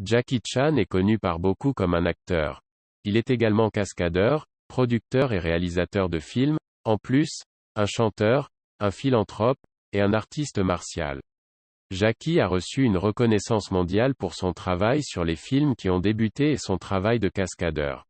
Jackie Chan est connu par beaucoup comme un acteur. Il est également cascadeur, producteur et réalisateur de films, en plus, un chanteur, un philanthrope, et un artiste martial. Jackie a reçu une reconnaissance mondiale pour son travail sur les films qui ont débuté et son travail de cascadeur.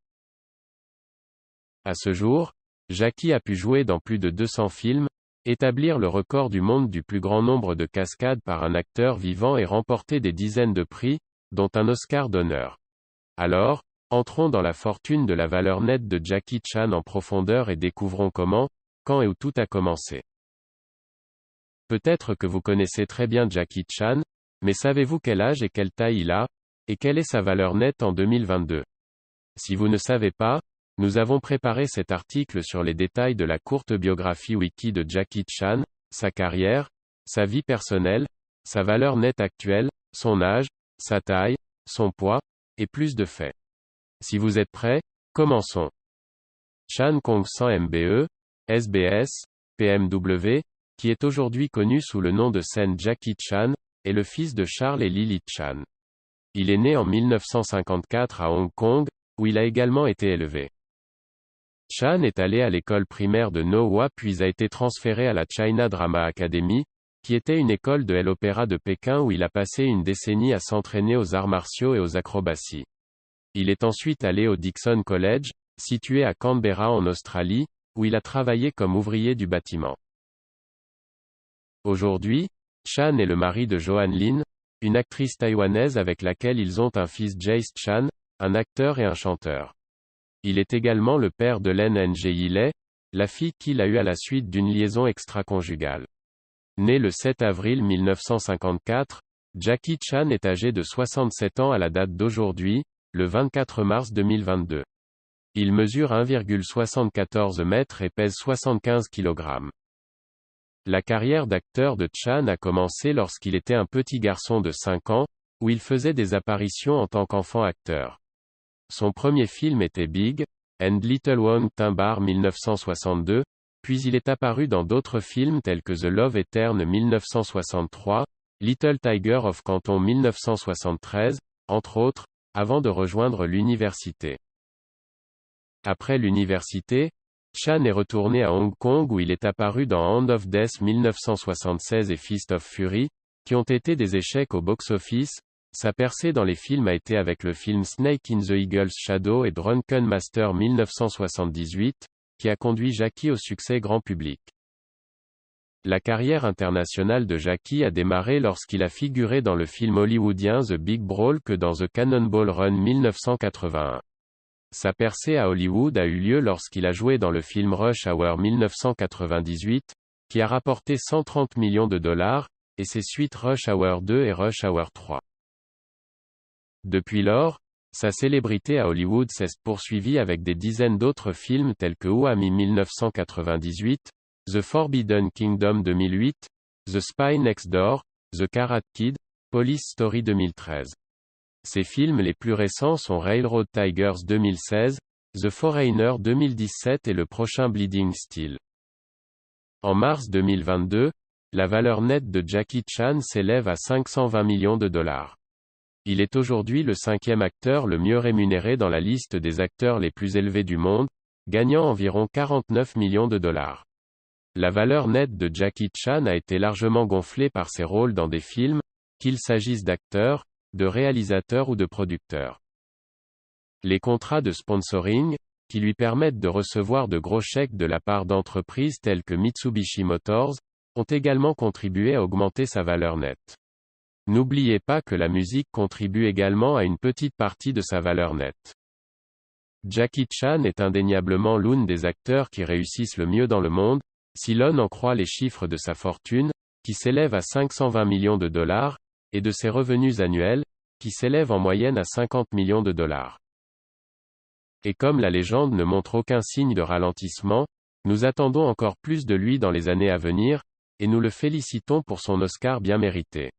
À ce jour, Jackie a pu jouer dans plus de 200 films, établir le record du monde du plus grand nombre de cascades par un acteur vivant et remporter des dizaines de prix, dont un Oscar d'honneur. Alors, entrons dans la fortune de la valeur nette de Jackie Chan en profondeur et découvrons comment, quand et où tout a commencé. Peut-être que vous connaissez très bien Jackie Chan, mais savez-vous quel âge et quelle taille il a, et quelle est sa valeur nette en 2022? Si vous ne savez pas, nous avons préparé cet article sur les détails de la courte biographie wiki de Jackie Chan, sa carrière, sa vie personnelle, sa valeur nette actuelle, son âge, sa taille, son poids, et plus de faits. Si vous êtes prêts, commençons. Chan Kong-san MBE, SBS, PMW, qui est aujourd'hui connu sous le nom de scène Jackie Chan, est le fils de Charles et Lily Chan. Il est né en 1954 à Hong Kong, où il a également été élevé. Chan est allé à l'école primaire de No Hua puis a été transféré à la China Drama Academy, qui était une école de l'opéra de Pékin où il a passé une décennie à s'entraîner aux arts martiaux et aux acrobaties. Il est ensuite allé au Dixon College, situé à Canberra en Australie, où il a travaillé comme ouvrier du bâtiment. Aujourd'hui, Chan est le mari de Joan Lin, une actrice taïwanaise avec laquelle ils ont un fils Jace Chan, un acteur et un chanteur. Il est également le père de Len Nji, la fille qu'il a eue à la suite d'une liaison extra-conjugale. Né le 7 avril 1954, Jackie Chan est âgé de 67 ans à la date d'aujourd'hui, le 24 mars 2022. Il mesure 1,74 m et pèse 75 kg. La carrière d'acteur de Chan a commencé lorsqu'il était un petit garçon de 5 ans, où il faisait des apparitions en tant qu'enfant acteur. Son premier film était Big and Little Wong Timbar 1962, puis il est apparu dans d'autres films tels que The Love Eterne 1963, Little Tiger of Canton 1973, entre autres, avant de rejoindre l'université. Après l'université, Chan est retourné à Hong Kong où il est apparu dans Hand of Death 1976 et Fist of Fury, qui ont été des échecs au box-office. Sa percée dans les films a été avec le film Snake in the Eagle's Shadow et Drunken Master 1978, qui a conduit Jackie au succès grand public. La carrière internationale de Jackie a démarré lorsqu'il a figuré dans le film hollywoodien The Big Brawl que dans The Cannonball Run 1981. Sa percée à Hollywood a eu lieu lorsqu'il a joué dans le film Rush Hour 1998, qui a rapporté 130 millions de dollars, et ses suites Rush Hour 2 et Rush Hour 3. Depuis lors, sa célébrité à Hollywood s'est poursuivie avec des dizaines d'autres films tels que Ouami 1998, The Forbidden Kingdom 2008, The Spy Next Door, The Karate Kid, Police Story 2013. Ses films les plus récents sont Railroad Tigers 2016, The Foreigner 2017 et le prochain Bleeding Steel. En mars 2022, la valeur nette de Jackie Chan s'élève à 520 millions de dollars. Il est aujourd'hui le 5e acteur le mieux rémunéré dans la liste des acteurs les plus élevés du monde, gagnant environ 49 millions de dollars. La valeur nette de Jackie Chan a été largement gonflée par ses rôles dans des films, qu'il s'agisse d'acteurs, de réalisateurs ou de producteurs. Les contrats de sponsoring, qui lui permettent de recevoir de gros chèques de la part d'entreprises telles que Mitsubishi Motors, ont également contribué à augmenter sa valeur nette. N'oubliez pas que la musique contribue également à une petite partie de sa valeur nette. Jackie Chan est indéniablement l'un des acteurs qui réussissent le mieux dans le monde, si l'on en croit les chiffres de sa fortune, qui s'élève à 520 millions de dollars, et de ses revenus annuels, qui s'élèvent en moyenne à 50 millions de dollars. Et comme la légende ne montre aucun signe de ralentissement, nous attendons encore plus de lui dans les années à venir, et nous le félicitons pour son Oscar bien mérité.